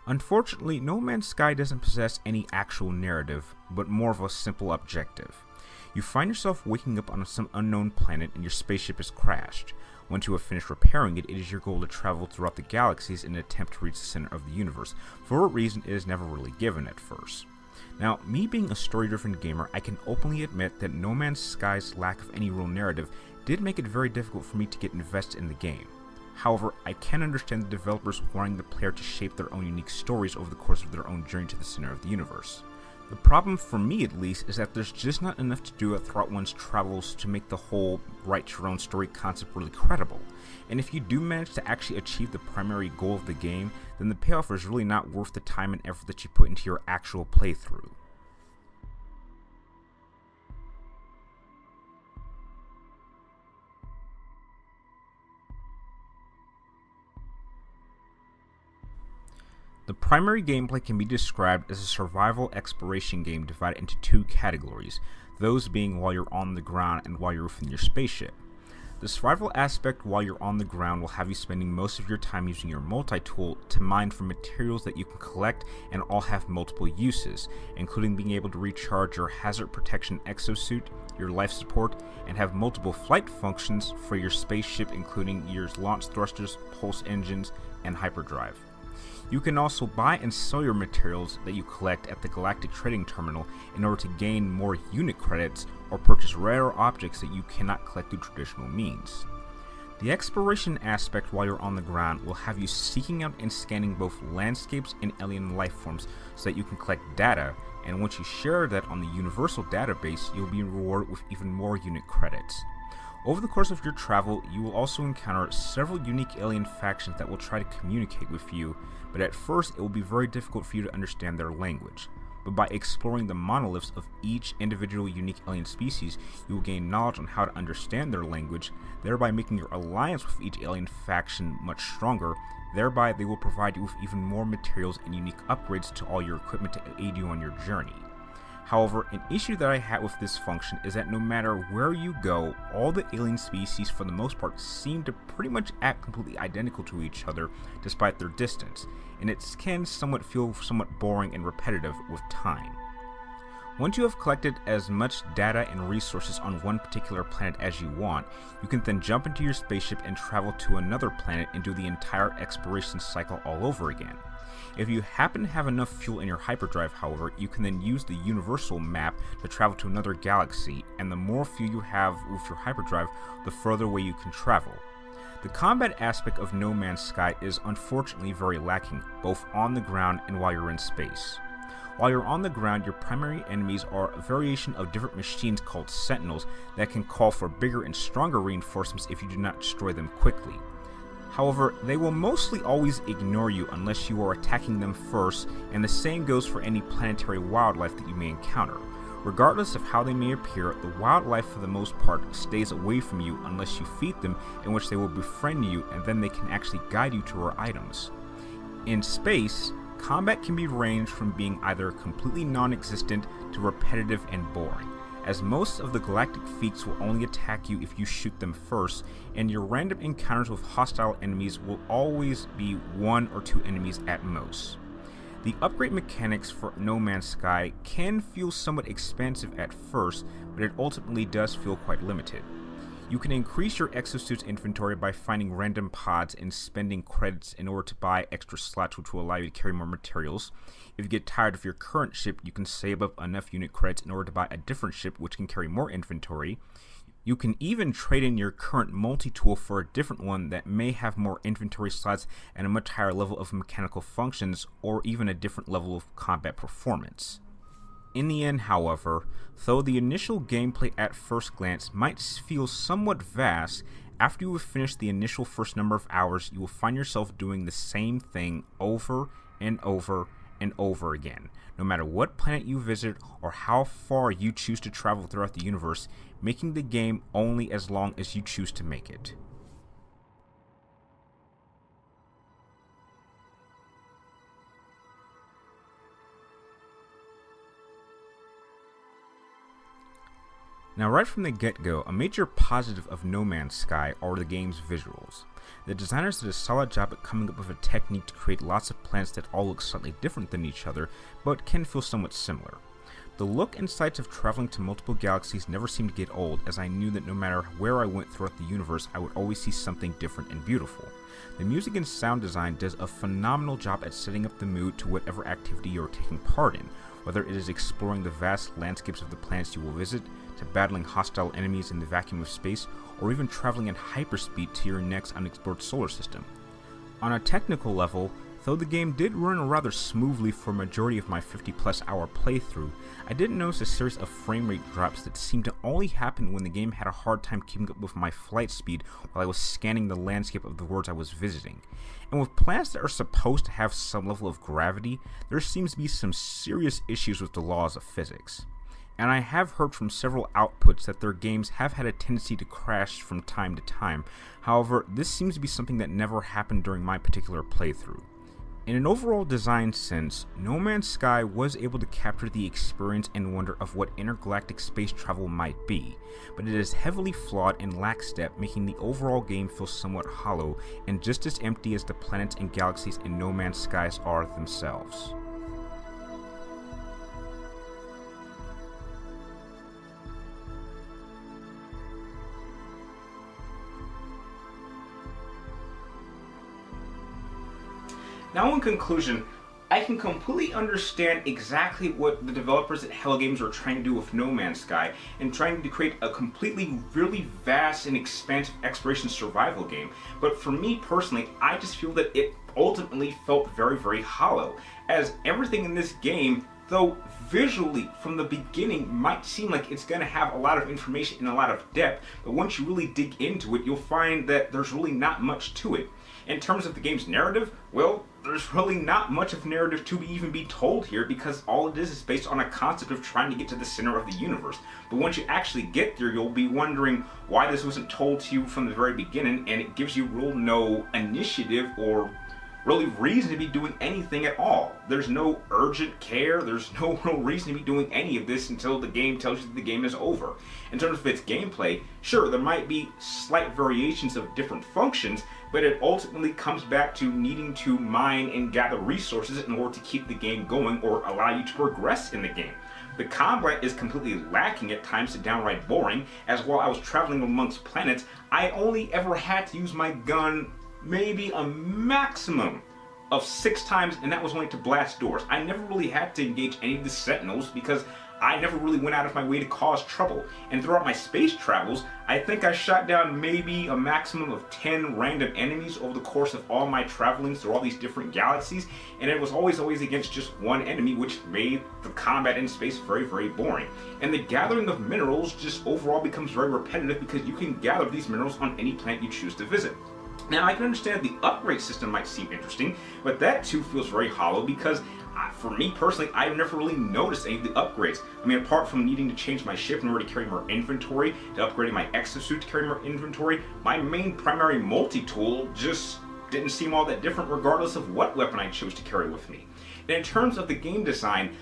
Unfortunately, No Man's Sky doesn't possess any actual narrative, but more of a simple objective. You find yourself waking up on some unknown planet and your spaceship has crashed. Once you have finished repairing it, it is your goal to travel throughout the galaxies in an attempt to reach the center of the universe. For a reason it is never really given at first. Now, me being a story-driven gamer, I can openly admit that No Man's Sky's lack of any real narrative did make it very difficult for me to get invested in the game. However, I can understand the developers wanting the player to shape their own unique stories over the course of their own journey to the center of the universe. The problem, for me at least, is that there's just not enough to do throughout one's travels to make the whole write your own story concept really credible. And if you do manage to actually achieve the primary goal of the game, then the payoff is really not worth the time and effort that you put into your actual playthrough. The primary gameplay can be described as a survival exploration game divided into two categories, those being while you're on the ground and while you're within your spaceship. The survival aspect while you're on the ground will have you spending most of your time using your multi-tool to mine for materials that you can collect and all have multiple uses, including being able to recharge your hazard protection exosuit, your life support, and have multiple flight functions for your spaceship, including your launch thrusters, pulse engines, and hyperdrive. You can also buy and sell your materials that you collect at the Galactic Trading Terminal in order to gain more unit credits or purchase rare objects that you cannot collect through traditional means. The exploration aspect while you're on the ground will have you seeking out and scanning both landscapes and alien life forms so that you can collect data, and once you share that on the Universal Database, you'll be rewarded with even more unit credits. Over the course of your travel, you will also encounter several unique alien factions that will try to communicate with you, but at first it will be very difficult for you to understand their language. But by exploring the monoliths of each individual unique alien species, you will gain knowledge on how to understand their language, thereby making your alliance with each alien faction much stronger. Thereby, they will provide you with even more materials and unique upgrades to all your equipment to aid you on your journey. However, an issue that I had with this function is that no matter where you go, all the alien species for the most part seem to pretty much act completely identical to each other despite their distance, and it can feel somewhat boring and repetitive with time. Once you have collected as much data and resources on one particular planet as you want, you can then jump into your spaceship and travel to another planet and do the entire exploration cycle all over again. If you happen to have enough fuel in your hyperdrive, however, you can then use the universal map to travel to another galaxy, and the more fuel you have with your hyperdrive, the further away you can travel. The combat aspect of No Man's Sky is unfortunately very lacking, both on the ground and while you're in space. While you're on the ground, your primary enemies are a variation of different machines called Sentinels that can call for bigger and stronger reinforcements if you do not destroy them quickly. However, they will mostly always ignore you unless you are attacking them first, and the same goes for any planetary wildlife that you may encounter. Regardless of how they may appear, the wildlife for the most part stays away from you unless you feed them, in which they will befriend you and then they can actually guide you to rare items. In space, combat can be ranged from being either completely non-existent to repetitive and boring, as most of the galactic feats will only attack you if you shoot them first, and your random encounters with hostile enemies will always be one or two enemies at most. The upgrade mechanics for No Man's Sky can feel somewhat expansive at first, but it ultimately does feel quite limited. You can increase your exosuit's inventory by finding random pods and spending credits in order to buy extra slots, which will allow you to carry more materials. If you get tired of your current ship, you can save up enough unit credits in order to buy a different ship which can carry more inventory. You can even trade in your current multi-tool for a different one that may have more inventory slots and a much higher level of mechanical functions, or even a different level of combat performance. In the end, however, though the initial gameplay at first glance might feel somewhat vast, after you have finished the initial first number of hours, you will find yourself doing the same thing over and over and over again, no matter what planet you visit or how far you choose to travel throughout the universe, making the game only as long as you choose to make it. Now, right from the get-go, a major positive of No Man's Sky are the game's visuals. The designers did a solid job at coming up with a technique to create lots of planets that all look slightly different than each other, but can feel somewhat similar. The look and sights of traveling to multiple galaxies never seemed to get old, as I knew that no matter where I went throughout the universe, I would always see something different and beautiful. The music and sound design does a phenomenal job at setting up the mood to whatever activity you're taking part in, whether it is exploring the vast landscapes of the planets you will visit, to battling hostile enemies in the vacuum of space, or even traveling at hyperspeed to your next unexplored solar system. On a technical level, though the game did run rather smoothly for a majority of my 50+ hour playthrough, I did notice a series of frame rate drops that seemed to only happen when the game had a hard time keeping up with my flight speed while I was scanning the landscape of the worlds I was visiting. And with planets that are supposed to have some level of gravity, there seems to be some serious issues with the laws of physics. And I have heard from several outputs that their games have had a tendency to crash from time to time. However, this seems to be something that never happened during my particular playthrough. In an overall design sense, No Man's Sky was able to capture the experience and wonder of what intergalactic space travel might be, but it is heavily flawed and lacks depth, making the overall game feel somewhat hollow and just as empty as the planets and galaxies in No Man's Skies are themselves. Now, in conclusion, I can completely understand exactly what the developers at Hello Games were trying to do with No Man's Sky and trying to create a completely really vast and expansive exploration survival game. But for me personally, I just feel that it ultimately felt very, very hollow, as everything in this game, though visually from the beginning might seem like it's going to have a lot of information and a lot of depth, but once you really dig into it, you'll find that there's really not much to it. In terms of the game's narrative, well, there's really not much of narrative to even be told here, because all it is based on a concept of trying to get to the center of the universe. But once you actually get there, you'll be wondering why this wasn't told to you from the very beginning, and it gives you real no initiative or really reason to be doing anything at all. There's no urgent care, there's no real reason to be doing any of this until the game tells you that the game is over. In terms of its gameplay, sure, there might be slight variations of different functions, but it ultimately comes back to needing to mine and gather resources in order to keep the game going or allow you to progress in the game. The combat is completely lacking at times to downright boring, as while I was traveling amongst planets, I only ever had to use my gun maybe a maximum of 6 times, and that was only to blast doors. I never really had to engage any of the sentinels because I never really went out of my way to cause trouble. And throughout my space travels, I think I shot down maybe a maximum of 10 random enemies over the course of all my travelings through all these different galaxies, and it was always against just one enemy, which made the combat in space very, very boring. And the gathering of minerals just overall becomes very repetitive because you can gather these minerals on any planet you choose to visit. Now, I can understand the upgrade system might seem interesting, but that too feels very hollow because for me personally, I've never really noticed any of the upgrades. I mean, apart from needing to change my ship in order to carry more inventory, to upgrading my exosuit to carry more inventory, my main primary multi-tool just didn't seem all that different regardless of what weapon I chose to carry with me. And in terms of the game design,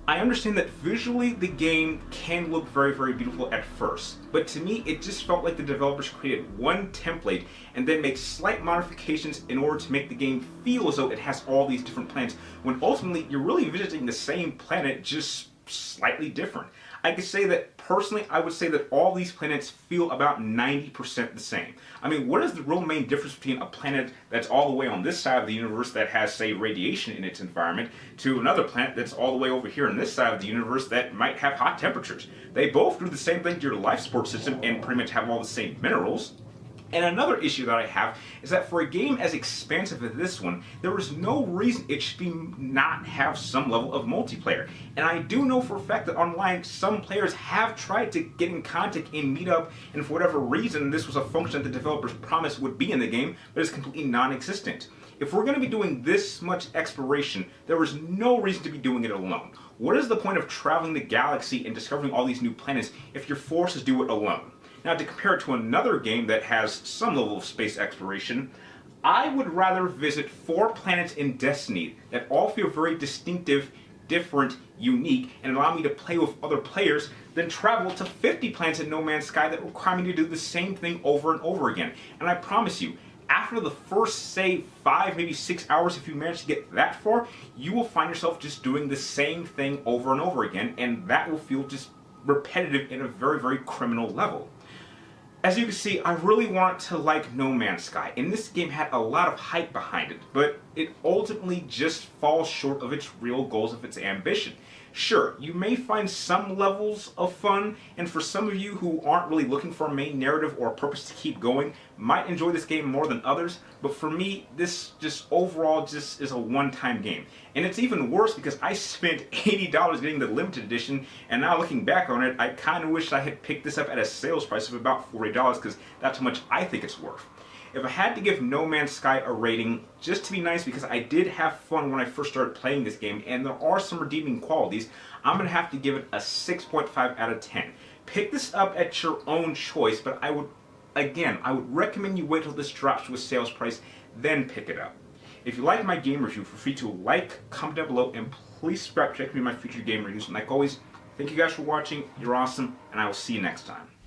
I understand that visually the game can look very, very beautiful at first, but to me it just felt like the developers created one template and then made slight modifications in order to make the game feel as though it has all these different planets, when ultimately you're really visiting the same planet, just slightly different. I could say that personally, I would say that all these planets feel about 90% the same. I mean, what is the real main difference between a planet that's all the way on this side of the universe that has, say, radiation in its environment, to another planet that's all the way over here on this side of the universe that might have hot temperatures? They both do the same thing to your life support system and pretty much have all the same minerals. And another issue that I have is that for a game as expansive as this one, there is no reason it should be not have some level of multiplayer. And I do know for a fact that online, some players have tried to get in contact and meet up, and for whatever reason, this was a function that the developers promised would be in the game, but it's completely non-existent. If we're going to be doing this much exploration, there is no reason to be doing it alone. What is the point of traveling the galaxy and discovering all these new planets if you're forced to do it alone? Now, to compare it to another game that has some level of space exploration, I would rather visit 4 planets in Destiny that all feel very distinctive different, unique, and allow me to play with other players than travel to 50 planets in No Man's Sky that require me to do the same thing over and over again. And I promise you, after the first, say, 5, maybe 6 hours, if you manage to get that far, you will find yourself just doing the same thing over and over again, and that will feel just repetitive in a very, very criminal level. As you can see, I really wanted to like No Man's Sky, and this game had a lot of hype behind it, but it ultimately just falls short of its real goals of its ambition. Sure, you may find some levels of fun, and for some of you who aren't really looking for a main narrative or a purpose to keep going, might enjoy this game more than others, but for me, this just overall just is a one-time game. And it's even worse because I spent $80 getting the limited edition, and now looking back on it, I kind of wish I had picked this up at a sales price of about $40 because that's how much I think it's worth. If I had to give No Man's Sky a rating, just to be nice because I did have fun when I first started playing this game and there are some redeeming qualities, I'm going to have to give it a 6.5 out of 10. Pick this up at your own choice, but I would recommend you wait till this drops to a sales price, then pick it up. If you like my game review, feel free to like, comment down below, and please subscribe to check me my future game reviews. And like always, thank you guys for watching, you're awesome, and I will see you next time.